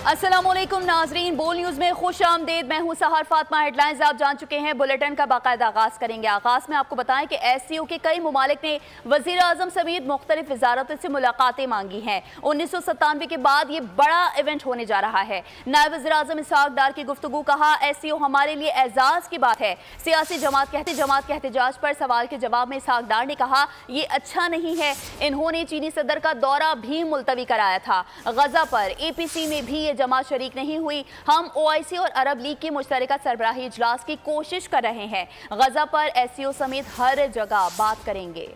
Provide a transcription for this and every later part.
अस्सलामुअलैकुम नाजरीन, बोल न्यूज में खुश आमदेद। मैं हूं सहर फातमा। हेडलाइंस आप जान चुके हैं, बुलेटिन का बाकायदा आगाज करेंगे। आगाज में आपको बताएं कि SCO के कई ममालिक ने वजीर आजम समेत मुख्तलिफ वजारतों से मुलाकातें मांगी हैं। 1997 के बाद ये बड़ा इवेंट होने जा रहा है। नायब वजीर आजम इसहाक डार की गुफ्तगू, कहा SCO हमारे लिए एजाज की बात है। सियासी जमात के एहतजाज पर सवाल के जवाब में इसहाक डार ने कहा ये अच्छा नहीं है। इन्होंने चीनी सदर का दौरा भी मुलतवी कराया था। गजा पर APC में भी जमात शरीक नहीं हुई। हम OIC और अरब लीग की मुश्तरका सरबराही इजलास की कोशिश कर रहे हैं। गजा पर SCO समेत हर जगह बात करेंगे।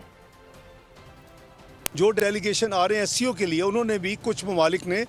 जो डेलीगेशन आ रहे हैं SCO के लिए, उन्होंने भी कुछ ममालिक ने,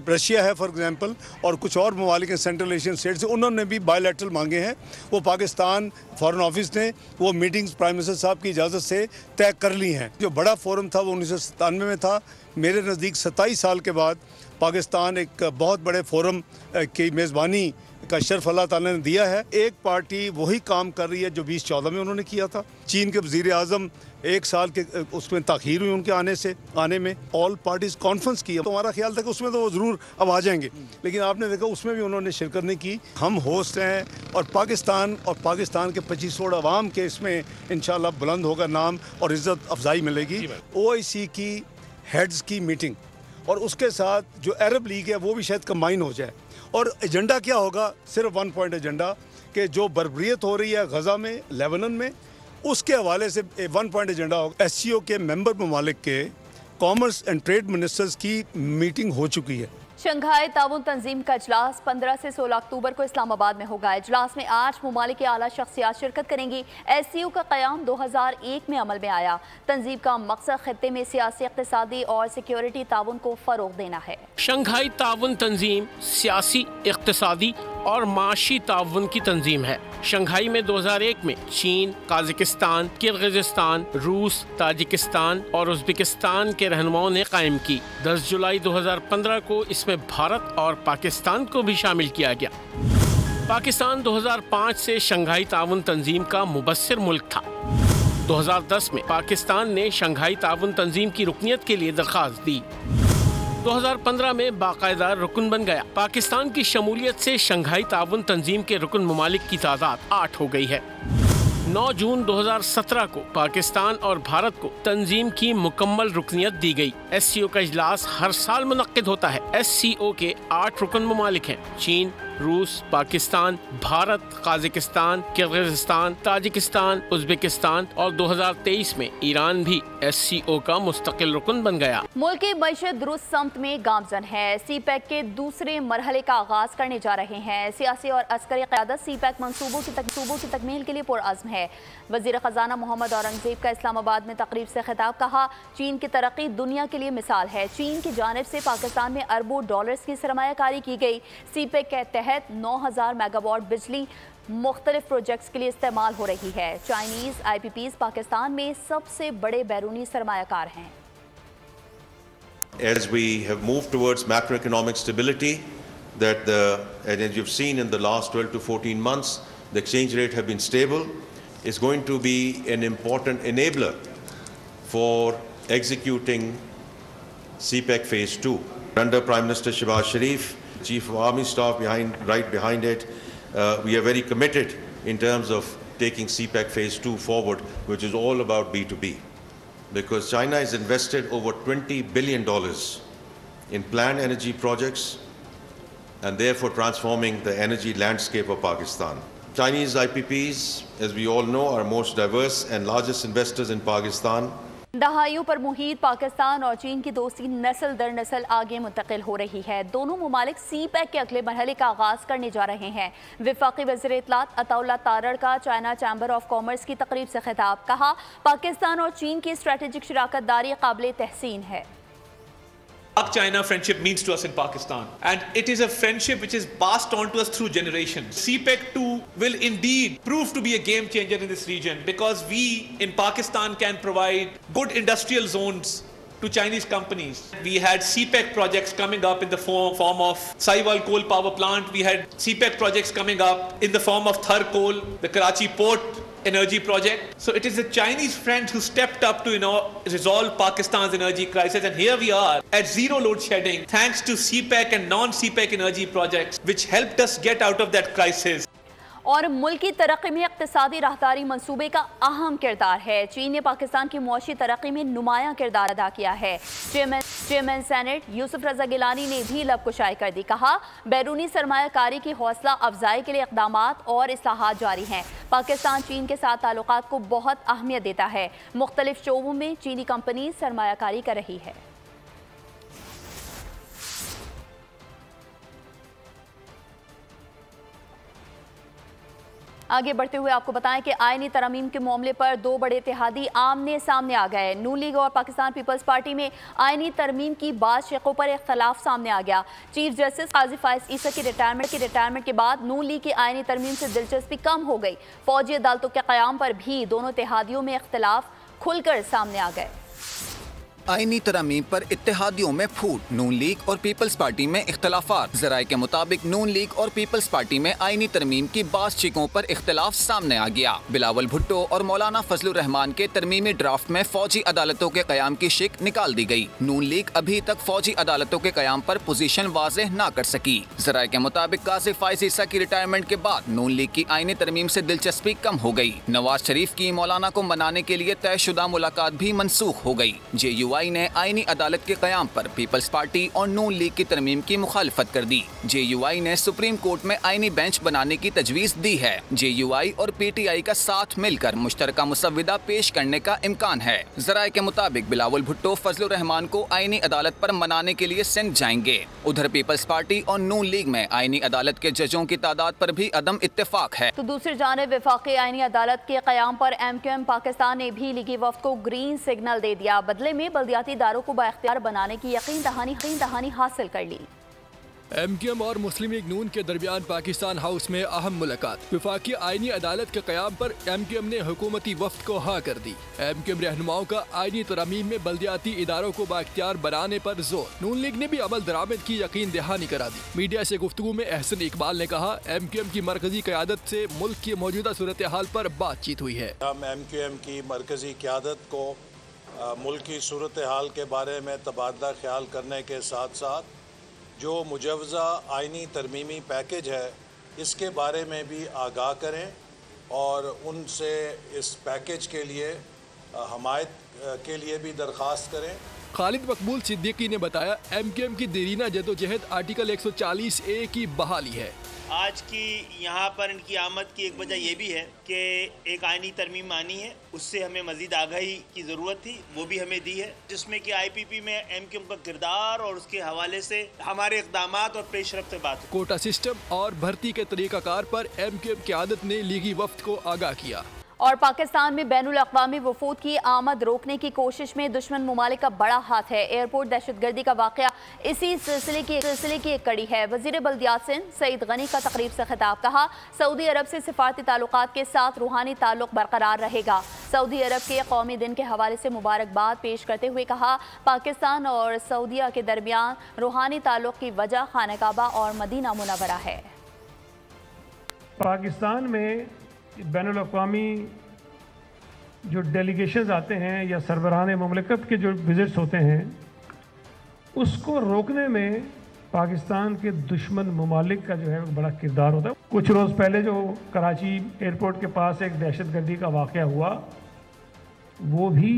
रशिया है फॉर एग्जांपल, और कुछ और ममालिक हैं सेंट्रल एशियन स्टेट से, उन्होंने भी बायलैटरल मांगे हैं। वो पाकिस्तान फॉरेन ऑफिस ने वो मीटिंग्स प्राइम मिनिस्टर साहब की इजाज़त से तय कर ली हैं। जो बड़ा फोरम था वो 1997 में था। मेरे नज़दीक 27 साल के बाद पाकिस्तान एक बहुत बड़े फोरम की मेज़बानी का शर्फ अल्लाह ताला ने दिया है। एक पार्टी वही काम कर रही है जो 2014 में उन्होंने किया था। चीन के वज़ीर आज़म 1 साल के उसमें ताख़ीर हुई उनके आने में। ऑल पार्टीज़ कॉन्फ्रेंस की, तो हमारा ख्याल था कि उसमें तो वो ज़रूर अब आ जाएंगे, लेकिन आपने देखा उसमें भी उन्होंने शिरकत नहीं की। हम होस्ट हैं और पाकिस्तान के 25 करोड़ अवाम के इसमें इंशाअल्लाह बुलंद होगा नाम और इज़्ज़त अफजाई मिलेगी। OIC की हेड्स की मीटिंग और उसके साथ जो अरब लीग है वो भी शायद कंबाइन हो जाए। और एजेंडा क्या होगा? सिर्फ 1 पॉइंट एजेंडा, कि जो बर्बरियत हो रही है गजा में, लेबनान में, उसके हवाले से 1 पॉइंट एजेंडा होगा। SCO के मेंबर ममालिक के कॉमर्स एंड ट्रेड मिनिस्टर्स की मीटिंग हो चुकी है। शंघाई ताउन तंजीम का इजलास 15 से 16 अक्टूबर को इस्लामाबाद में होगा। इजलास में 8 ममालिक की आला शख्सियात शिरकत करेंगी। SCO का क़याम 2001 में अमल में आया। तंजीम का मकसद खित्ते में सियासी, इक़्तिसादी और सिक्योरिटी ताउन को फ़रोग़ देना है। शंघाई ताउन तंजीम सियासी, इक़्तिसादी और माशी ताउन की तंजीम है। शंघाई में 2001 में चीन, काज़ाकिस्तान, किर्गिज़स्तान, रूस, ताजिकिस्तान और उज़्बेकिस्तान के रहनुमाओं ने कायम की। 10 जुलाई 2015 को इसमें भारत और पाकिस्तान को भी शामिल किया गया। पाकिस्तान 2005 से शंघाई ताउन तंजीम का मुबस्सिर मुल्क था। 2010 में पाकिस्तान ने शंघाई ताउन तंजीम की रुकनियत के लिए दरख्वास्त दी। 2015 में बाकायदा रुकन बन गया। पाकिस्तान की शमूलियत से शंघाई ताउन तंजीम के रुकन ममालिक की तादाद 8 हो गई है। 9 जून 2017 को पाकिस्तान और भारत को तंजीम की मुकम्मल रुकनियत दी गई। SCO का इजलास हर साल मुनक्किद होता है। SCO के 8 रुकन ममालिक हैं: चीन, रूस, Pakistan, Bharat, Kazakhstan, Kyrgyzstan, Tajikistan, Uzbekistan और 2023 में ईरान भी SCO का मुस्तकिल रुकन बन गया। मुल्क की मईशत दुरुस्त समत में गामजन है। CPEC के दूसरे मरहले का आगाज करने जा रहे हैं। सियासी और अस्करी क़यादत CPEC मंसूबों की तकमील के लिए पुरअज़्म है। वज़ीर ख़ज़ाना मोहम्मद औरंगज़ेब का इस्लामाबाद में तकरीब से खिताब, कहा चीन की तरक्की दुनिया के लिए मिसाल है। चीन की जानिब से पाकिस्तान में अरबों डॉलर्स की सरमायाकारी की गई। CPEC के तहत 9000 मेगावाट बिजली मुख्तलिफ प्रोजेक्ट्स के लिए इस्तेमाल हो रही है। चाइनीज़ IPPs पाकिस्तान में सबसे बड़े बैरूनी सरमायाकार हैं। As we have moved towards macroeconomic stability, and as you've seen in the last 12 to 14 months, the exchange rate have been stable, is going to be an important enabler for executing CPEC Phase 2. Under Prime Minister Shehbaz Sharif, Chief of Army Staff right behind it, we are very committed in terms of taking CPEC Phase 2 forward, which is all about B2B. Because China has invested over $20 billion in planned energy projects and therefore transforming the energy landscape of Pakistan. Chinese IPPs, as we all know, are most diverse and largest investors in Pakistan. दहाइयों पर मुहीत पाकिस्तान और चीन की दोस्ती नस्ल दर नस्ल आगे मुंतकिल हो रही है। दोनों ममालिक CPEC के अगले मरहले का आगाज करने जा रहे हैं। वफाकी वज़ीर इत्तलात अताउल्लाह तारड़ का चाइना चैम्बर ऑफ कॉमर्स की तकरीब से खिताब, कहा पाकिस्तान और चीन की स्ट्रेटेजिक शराकत दारी काबिल तहसीन है। China friendship means to us in Pakistan, and it is a friendship which is passed on to us through generations. CPEC 2 will indeed prove to be a game changer in this region, because we in Pakistan can provide good industrial zones to Chinese companies. We had CPEC projects coming up in the form of Saiwal coal power plant. We had CPEC projects coming up in the form of Thar coal, the Karachi port energy project. So it is the Chinese friends who stepped up to, resolve Pakistan's energy crisis. And here we are at zero load shedding, thanks to CPEC and non-CPEC energy projects, which helped us get out of that crisis. और मुल्क की तरक्की में इक़्तिसादी राहदारी मंसूबे का अहम किरदार है। चीन ने पाकिस्तान की मुआशी तरक्की में नुमायां किरदार अदा किया है। चेयरमैन सेनेट यूसुफ रजा गिलानी ने भी लबकुशाई कर दी। कहा, बैरूनी सरमायाकारी की हौसला अफजाई के लिए इक़दामात और इस्लाहात जारी हैं। पाकिस्तान चीन के साथ ताल्लुकात को बहुत अहमियत देता है। मुख्तलिफ शोबों में चीनी कंपनी सरमायाकारी कर रही है। आगे बढ़ते हुए आपको बताएं कि आईनी तरमीम के मामले पर दो बड़े इत्तेहादी आमने सामने आ गए। नून लीग और पाकिस्तान पीपल्स पार्टी में आईनी तरमीम की बात शिकों पर इख्तलाफ सामने आ गया। चीफ जस्टिस काजी फाइज ईसा की रिटायरमेंट के बाद नून लीग की आईनी तरमीम से दिलचस्पी कम हो गई। फौजी अदालतों के क़याम पर भी दोनों इत्तेहादियों में इख्तलाफ खुलकर सामने आ गए। आईनी तरमीम पर इत्तेहादियों में फूट, नून लीग और पीपल्स पार्टी में इख्तलाफात। ज़राए के मुताबिक नून लीग और पीपल्स पार्टी में आईनी तरमीम की बाज़ शिकों पर इख्तलाफ सामने आ गया। बिलावल भुट्टो और मौलाना फजलुर रहमान के तरमीमी ड्राफ्ट में फौजी अदालतों के क़याम की शिक निकाल दी गई। नून लीग अभी तक फौजी अदालतों के क़याम पर पोजीशन वाज़ेह न कर सकी। ज़राए के मुताबिक काजी फाइज ईसा की रिटायरमेंट के बाद नून लीग की आईनी तरमीम से दिलचस्पी कम हो गई। नवाज शरीफ की मौलाना को मनाने के लिए तयशुदा मुलाकात भी मनसूख हो गई। JUI ने आईनी अदालत के क़याम पर पीपल्स पार्टी और नून लीग की तरमीम की मुखालफत कर दी। JUI ने सुप्रीम कोर्ट में आईनी बेंच बनाने की तजवीज़ दी है। JUI और PTI का साथ मिलकर मुश्तरका मुसव्विदा पेश करने का इम्कान है। ज़राए के मुताबिक बिलावल भुट्टो फजलुर रहमान को आईनी अदालत पर मनाने के लिए सिंध जाएंगे। उधर पीपल्स पार्टी और नून लीग में आईनी अदालत के जजों की तादाद पर भी अदम इत्तेफाक है। तो दूसरी जानिब वफाकी आईनी अदालत के क़याम पर MQM पाकिस्तान ने भी लीगी वफ़द को ग्रीन सिग्नल दे दिया। बदले में बल्दियाती इदारों को बाइख्तियार बनाने की यकीन दहानी हासिल कर ली। MQM और मुस्लिम लीग नून के दरमियान पाकिस्तान हाउस में अहम मुलाकात। वफाकी आईनी अदालत के क़याम पर MQM ने हुकूमती वफ़द को हाँ कर दी। MQM रहनुमाओं का आईनी तरमीम में बल्दियाती इदारों को बाइख्तियार बनाने पर जोर। नून लीग ने भी अमल दरामद की यकीन दहानी करा दी। मीडिया से गुफ्तगू में अहसन इकबाल ने कहा, MQM की मरकजी क़यादत से मुल्क की मौजूदा सूरत हाल पर बातचीत हुई है। हम MQM की मरकजी क़यादत को मुल्क की सूरत हाल के बारे में तबादला ख्याल करने के साथ साथ जो मुजवज़ा आईनी तरमीमी पैकेज है इसके बारे में भी आगाह करें और उनसे इस पैकेज के लिए हमायत के लिए भी दरख्वास्त करें। खालिद मकबूल सिद्दीकी ने बताया, MQM की देरीना जदोजहद आर्टिकल 140A की बहाली है। आज की यहाँ पर इनकी आमद की एक वजह यह भी है कि एक आईनी तरमीम आनी है, उससे हमें मज़ीद आगाही की ज़रूरत थी, वो भी हमें दी है, जिसमें कि IPP में MQM का किरदार और उसके हवाले से हमारे इक़दामात और पेशरफ्त से बात। कोटा सिस्टम और भर्ती के तरीक़ाकार पर MQM क़यादत ने लीगी वफ़द को आगाह किया। और पाकिस्तान में बैनुल अक़वामी वफूद की आमद रोकने की कोशिश में दुश्मन मुमालिक का बड़ा हाथ है। एयरपोर्ट दहशतगर्दी का वाक़या इसी सिलसिले की एक कड़ी है। वज़ीर बल्दियात सिंध सईद गनी का तकरीब से खिताब। कहा, सऊदी अरब से सिफारती ताल्लुकात के साथ रूहानी ताल्लुक बरकरार रहेगा। सऊदी अरब के कौमी दिन के हवाले से मुबारकबाद पेश करते हुए कहा, पाकिस्तान और सऊदीया के दरमियान रूहानी ताल्लुक की वजह खाना काबा और मदीना मुनव्वरा है। पाकिस्तान में बैनुल अक़वामी जो डेलीगेशंस आते हैं या सरबराहान मुमलिकत के जो विज़िट्स होते हैं उसको रोकने में पाकिस्तान के दुश्मन ममालिक का जो है बड़ा किरदार होता है। कुछ रोज़ पहले जो कराची एयरपोर्ट के पास एक दहशतगर्दी का वाक़या हुआ वो भी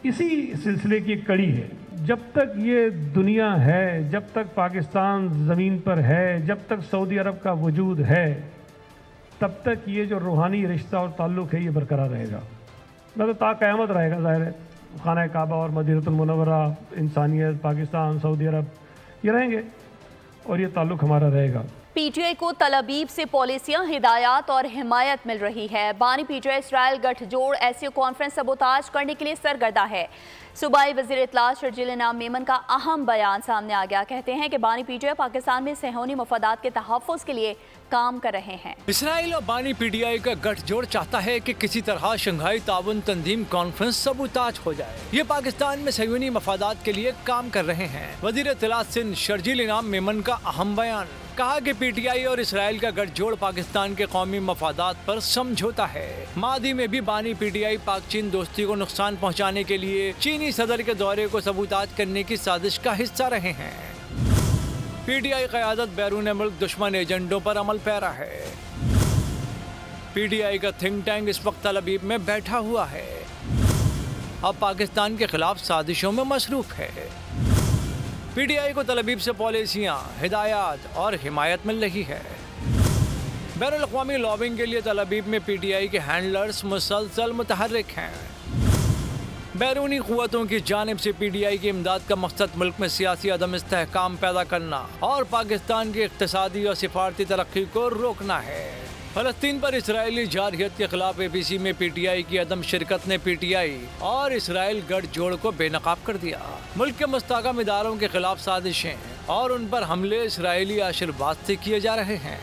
इसी सिलसिले की एक कड़ी है। जब तक ये दुनिया है, जब तक पाकिस्तान ज़मीन पर है, जब तक सऊदी अरब का वजूद है, तब तक ये जो रूहानी रिश्ता और ताल्लुक़ है ये बरकरार रहेगा, मतलब ता क़यामत रहेगा। ज़ाहिर है खाना काबा और मदीनतुल मुनव्वरा, इंसानियत, पाकिस्तान, सऊदी अरब ये रहेंगे और ये ताल्लुक़ हमारा रहेगा। PTI को तलाबीब से पॉलिसियां, हिदायत और हिमायत मिल रही है। बानी PTI इसराइल गठजोड़ SCO कॉन्फ्रेंस सबोताज करने के लिए सरगर्दा है। सूबाई वज़ीर इत्तलात शर्जील इनाम मेमन का अहम बयान सामने आ गया। कहते हैं कि बानी पीटीआई पाकिस्तान में सेहूनी मफादात के तहफ़्फ़ुज़ के लिए काम कर रहे हैं। इसराइल और बानी पीटीआई का गठजोड़ चाहता है कि किसी तरह शंघाई ताउन तंजीम कॉन्फ्रेंस सबूताज हो जाए। ये पाकिस्तान में सेहूनी मफादात के लिए काम कर रहे हैं। वज़ीर इत्तलात सिंध शर्जील इनाम मेमन का अहम बयान, कहा कि पीटीआई और इसराइल का गठजोड़ पाकिस्तान के कौमी मफादात पर समझौता है। मादी में भी बानी पीटीआई पाक चीन दोस्ती को नुकसान पहुँचाने के लिए चीनी सदर के दौरे को सबूताज करने की साजिश का हिस्सा रहे हैं। पीटीआई क़यादत बैरून मुल्क दुश्मन एजेंडों पर अमल पैरा है। पीटीआई का थिंक टैंक इस वक्त तल अबीब में बैठा हुआ है, अब पाकिस्तान के खिलाफ साजिशों में मसरूफ है। पीटीआई को तल अबीब से पॉलिसियाँ, हिदायत और हिमायत मिल रही है। बैनुल अक़वामी लॉबिंग के लिए तल अबीब में पीटीआई के हैंडलर्स मुसलसल मुतहर्रिक हैं। बैरूनी क़ुव्वतों की जानिब से पीटीआई की इमदाद का मकसद मुल्क में सियासी अदम इस्तेहकाम पैदा करना और पाकिस्तान की इक़्तिसादी और सिफारती तरक्की को रोकना है। फ़लस्तीन पर इसराइली जारहियत के खिलाफ एबीसी में पीटीआई की अदम शिरकत ने पीटीआई और इसराइल गठजोड़ को बेनकाब कर दिया। मुल्क के मुस्तहकम इदारों के खिलाफ साजिशें और उन पर हमले इसराइली आशीर्वाद से किए जा रहे हैं।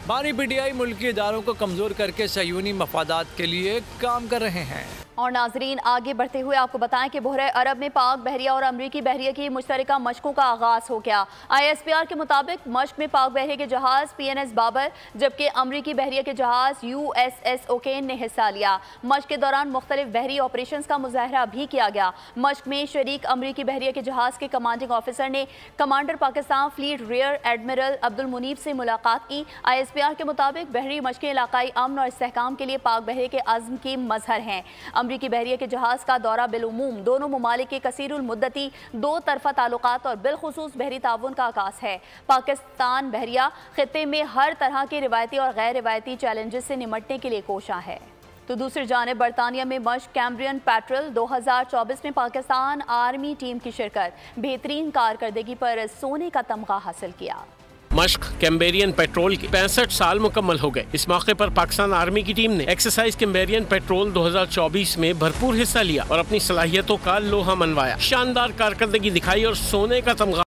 बानी पीटीआई मुल्क के इदारों को कमज़ोर करके सयूनी मफादात के लिए काम कर रहे हैं। और नाजरीन, आगे बढ़ते हुए आपको बताएं कि बहरे अरब में पाक बहरिया और अमरीकी बहरिया की मुश्तरका मशकों का आगाज़ हो गया। ISPR के मुताबिक मश्क में पाक बहरिया के जहाज़ PNS बाबर जबकि अमरीकी बहरिया के जहाज़ USS ओकेन ने हिस्सा लिया। मश्क के दौरान मुख्तलिफ बहरी ऑपरेशन का मुजाहरा भी किया गया। मश्क में शरीक अमरीकी बहरिया के जहाज़ के कमांडिंग ऑफिसर ने commander Pakistan fleet rear admiral Abdul Munib से मुलाकात की। ISPR के मुताबिक बहरी मशकें इलाकाई अमन और इस्तेहकाम के लिए पाक बहरिया के अज़्म की मजहर हैं। अमरीकी बहरिया के जहाज का दौरा बिलुमूम दोनों ममालिक के कसीरुल मुद्दती दो तरफा ताल्लुकात और बिलखुसूस बहरी ताउन का आगाज़ है। पाकिस्तान बहरिया खित्ते में हर तरह के रिवायती और गैर रिवायती चैलेंजेस से निमटने के लिए कोशां है। तो दूसरी जानिब बरतानिया में मश्क कैम्ब्रियन पेट्रोल 2024 में पाकिस्तान आर्मी टीम की शिरकत, बेहतरीन कारकर्दगी पर सोने का तमगा हासिल किया। मश्क कैम्बेरियन पेट्रोल के 65 साल मुकम्मल हो गए। इस मौके पर पाकिस्तान आर्मी की टीम ने एक्सरसाइज कैम्बेरियन पेट्रोल 2024 में भरपूर हिस्सा लिया और अपनी सलाहियतों का लोहा मनवाया, शानदार कारकर्दगी दिखाई और सोने का तमगा।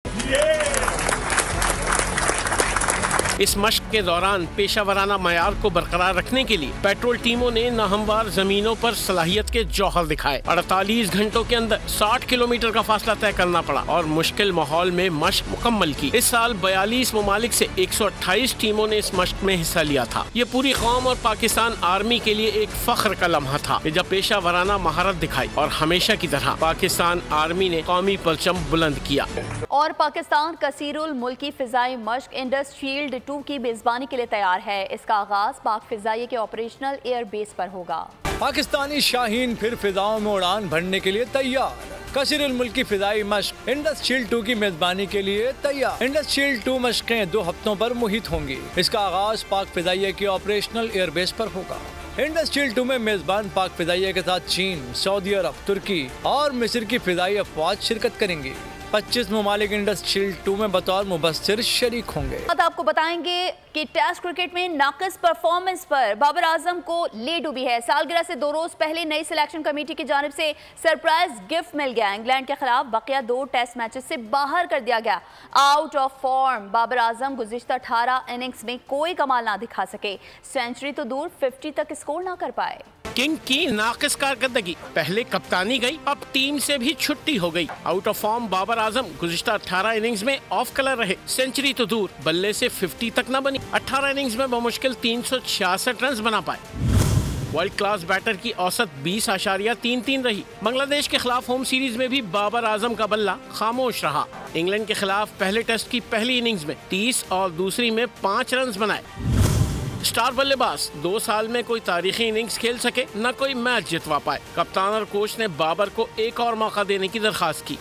इस मश्क के दौरान पेशावराना मयार को बरकरार रखने के लिए पेट्रोल टीमों ने नाहमवार जमीनों पर सलाहियत के जौहर दिखाए। 48 घंटों के अंदर 60 किलोमीटर का फासला तय करना पड़ा और मुश्किल माहौल में मश्क मुकम्मल की। इस साल 42 ममालिक से 128 टीमों ने इस मश्क में हिस्सा लिया था। ये पूरी कौम और पाकिस्तान आर्मी के लिए एक फख्र का लम्हा था जब पेशावराना महारत दिखाई और हमेशा की तरह पाकिस्तान आर्मी ने कौमी परचम बुलंद किया। और पाकिस्तान कसीरुल मुल्की फिजाई मश्क इंडस शील्ड 2 की मेजबानी के लिए तैयार है। इसका आगाज पाक फिजाई के ऑपरेशनल एयर बेस पर होगा। पाकिस्तानी शाहीन फिर फिजाओं में उड़ान भरने के लिए तैयार। कसीरुल मुल्की फिजाई मश्क इंडस शील्ड 2 की मेजबानी के लिए तैयार। इंडस शील्ड 2 मशकें 2 हफ्तों पर मुहित होंगी। इसका आगाज पाक फिजाइया की ऑपरेशनल एयरबेस पर होगा। इंडस शील्ड 2 में मेजबान पाक फिजाइया के साथ चीन, सऊदी अरब, तुर्की और मिस्र की फिजाई अफवाज शिरकत करेंगी। 25 ममालिक इंडस शील्ड 2 में बतौर मुबस्सिर शरीक होंगे। आपको बताएंगे कि टेस्ट क्रिकेट में नाक़िस परफॉर्मेंस पर बाबर आजम को ले डूबी है। सालगिरह से 2 रोज पहले नई सिलेक्शन कमेटी की जानिब से सरप्राइज गिफ्ट मिल गया। इंग्लैंड के खिलाफ बकिया 2 टेस्ट मैचेस से बाहर कर दिया गया। Out of form Babar Azam गुज़िश्ता 18 इनिंग्स में कोई कमाल ना दिखा सके। सेंचुरी तो दूर 50 तक स्कोर ना कर पाए। किंग की नाक़िस कारकर्दगी, पहले कप्तानी गई, अब टीम से भी छुट्टी हो गई। Out of form Babar Azam गुज़िश्ता 18 इनिंग्स में ऑफ कलर रहे। सेंचुरी तो दूर, बल्ले से 50 तक न बनी। 18 इनिंग्स में बमुश्किल 366 रन बना पाए। वर्ल्ड क्लास बैटर की औसत 20.33 रही। बांग्लादेश के खिलाफ होम सीरीज में भी बाबर आजम का बल्ला खामोश रहा। इंग्लैंड के खिलाफ पहले टेस्ट की पहली इनिंग्स में 30 और दूसरी में 5 रन बनाए। स्टार बल्लेबाज 2 साल में कोई तारीखी इनिंग्स खेल सके, न कोई मैच जितवा पाए। कप्तान और कोच ने बाबर को एक और मौका देने की दरखास्त की,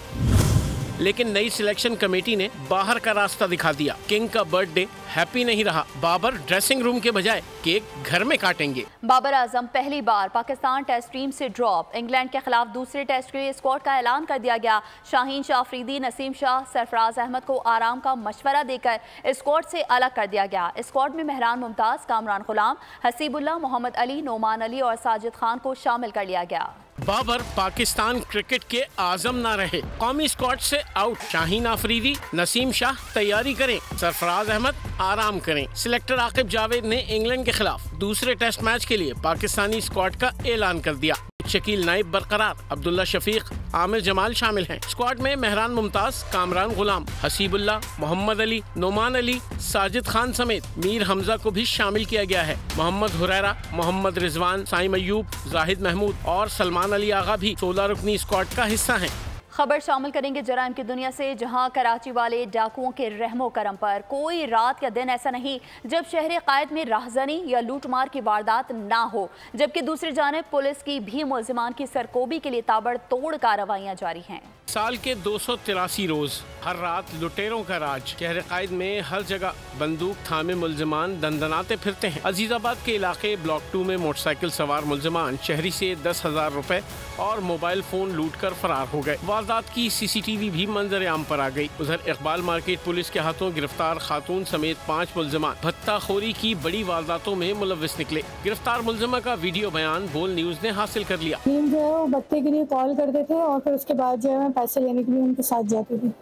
लेकिन नई सिलेक्शन कमेटी ने बाहर का रास्ता दिखा दिया। किंग का बर्थडे हैप्पी नहीं रहा। बाबर ड्रेसिंग रूम के बजाय केक घर में काटेंगे। बाबर आजम पहली बार पाकिस्तान टेस्ट टीम से ड्रॉप। इंग्लैंड के खिलाफ दूसरे टेस्ट के लिए स्क्वाड का ऐलान कर दिया गया। शाहीन शाह अफरीदी, नसीम शाह, सरफराज अहमद को आराम का मशवरा देकर स्क्वाड से अलग कर दिया गया। स्क्वाड में मेहरान मुमताज, कामरान गुलाम, हसीबुल्लाह, मोहम्मद अली, नोमान अली और साजिद खान को शामिल कर लिया गया। बाबर पाकिस्तान क्रिकेट के आजम ना रहे, कौमी स्क्वाड से आउट। शाहीन आफरीदी, नसीम शाह तैयारी करें, सरफराज अहमद आराम करें। सिलेक्टर आकिब जावेद ने इंग्लैंड के खिलाफ दूसरे टेस्ट मैच के लिए पाकिस्तानी स्क्वाड का ऐलान कर दिया। शकील नाइब बरकरार, अब्दुल्ला शफीक, आमिर जमाल शामिल हैं। स्क्वाड में मेहरान मुमताज, कामरान गुलाम, हसीबुल्ला, मोहम्मद अली, नोमान अली, साजिद खान समेत मीर हमजा को भी शामिल किया गया है। मोहम्मद हुरैरा, मोहम्मद रिजवान, साइम अयूब, जाहिद महमूद और सलमान अली आगा भी 16 रुकनी स्क्वाड का हिस्सा हैं। खबर शामिल करेंगे जराइम की दुनिया से, जहां कराची वाले डाकुओं के रहमो करम पर कोई रात या दिन ऐसा नहीं जब शहर कायद में राहजनी या लूटमार की वारदात ना हो, जबकि दूसरी जानिब पुलिस की भी मुलजिमान की सरकोबी के लिए ताबड़तोड़ कार्रवाइयां जारी हैं। साल के 283 रोज हर रात लुटेरों का राज। शहर कायद में हर जगह बंदूक थामे मुलजिमान दंदनाते फिरते हैं। अजीजाबाद के इलाके ब्लॉक 2 में मोटरसाइकिल सवार मुलजिमान शहरी से 10,000 रुपए और मोबाइल फोन लूट कर फरार हो गए। वारदात की CCTV भी मंजर आम पर आ गई। उधर इकबाल मार्केट पुलिस के हाथों गिरफ्तार खातून समेत 5 मुलजिमान भत्ताखोरी की बड़ी वारदातों में मुलव्विस निकले। गिरफ्तार मुलजिमा का वीडियो बयान बोल न्यूज ने हासिल कर लिया। जो है वो भत्ते के लिए कॉल करते थे और फिर उसके बाद जो है पैसे लेने के लिए उनके साथ जाती थी।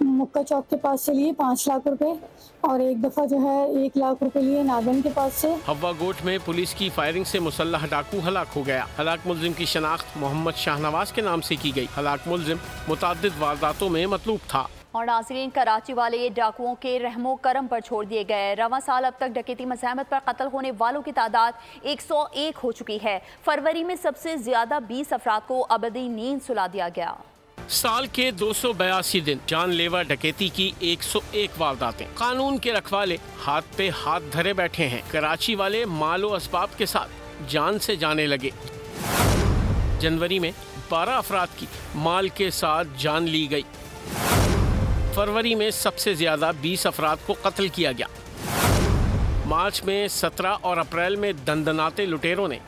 मुक्का चौक के पास से लिए 5 लाख रुपए और एक दफा जो है 1 लाख रुपए लिए नागन के पास से। हवा गोट में पुलिस की फायरिंग से मुसल्लह डाकू हलाक हो गया। हलाक मुलजिम की शनाख्त मोहम्मद शाहनवाज के नाम से की गई। हलाक मुलजिम मुताद्दिद वारदातों में मतलूब था। और नाज़रीन, कराची वाले डाकुओं के रहमो करम पर छोड़ दिए गए। रवां साल अब तक डकैती मज़ाहमत पर कत्ल होने वालों की तादाद 101 हो चुकी है। फरवरी में सबसे ज्यादा 20 अफराद को अबदी नींद सुला दिया गया। साल के 282 दिन जानलेवा डकैती की 101 वारदातें। कानून के रखवाले हाथ पे हाथ धरे बैठे हैं। कराची वाले मालो असबाब के साथ जान से जाने लगे। जनवरी में 12 अफराद की माल के साथ जान ली गई। फरवरी में सबसे ज्यादा 20 अफराद को कत्ल किया गया। मार्च में 17 और अप्रैल में दंदनाते लुटेरों ने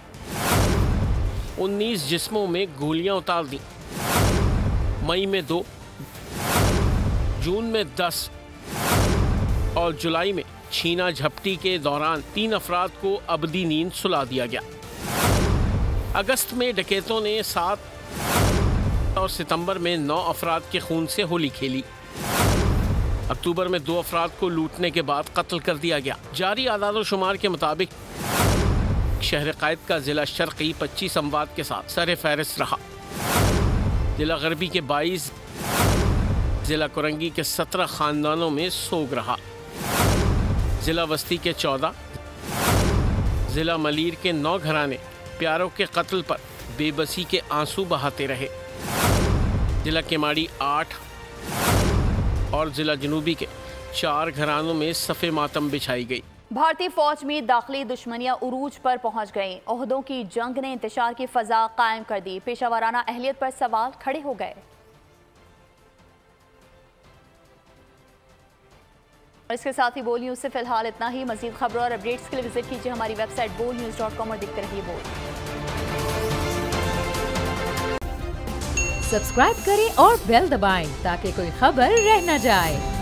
19 जिस्मों में गोलियां उतार दी। मई में 2, जून में 10 और जुलाई में छीना झपटी के दौरान 3 अफराद को अबदी नींद सुला दिया गया। अगस्त में डकैतों ने 7 और सितंबर में 9 अफराद के खून से होली खेली। अक्टूबर में 2 अफराद को लूटने के बाद कत्ल कर दिया गया। जारी आदाद शुमार के मुताबिक शहर कायद का जिला शर्की 25 अमवात के साथ सर फहरिस्त रहा। जिला गरबी के 22, जिला कुरंगी के 17 खानदानों में सोग रहा। जिला वस्ती के 14, जिला मलीर के 9 घराने प्यारों के कत्ल पर बेबसी के आंसू बहाते रहे। जिला केमाड़ी 8 और जिला जनूबी के 4 घरानों में सफ़े मातम बिछाई गई। भारतीय फौज में दाखिली दुश्मनियां उरूज पर पहुंच गईं। ओहदों की जंग ने इंतशार की फजा कायम कर दी। पेशावराना अहलियत पर सवाल खड़े हो गए। और इसके साथ ही बोल न्यूज से फिलहाल इतना ही। मजीद खबरों और अपडेट्स के लिए विजिट कीजिए हमारी वेबसाइट bolnews.com और देखते रहिए बोल। सब्सक्राइब करें और बेल दबाएं ताकि कोई खबर रह न जाए।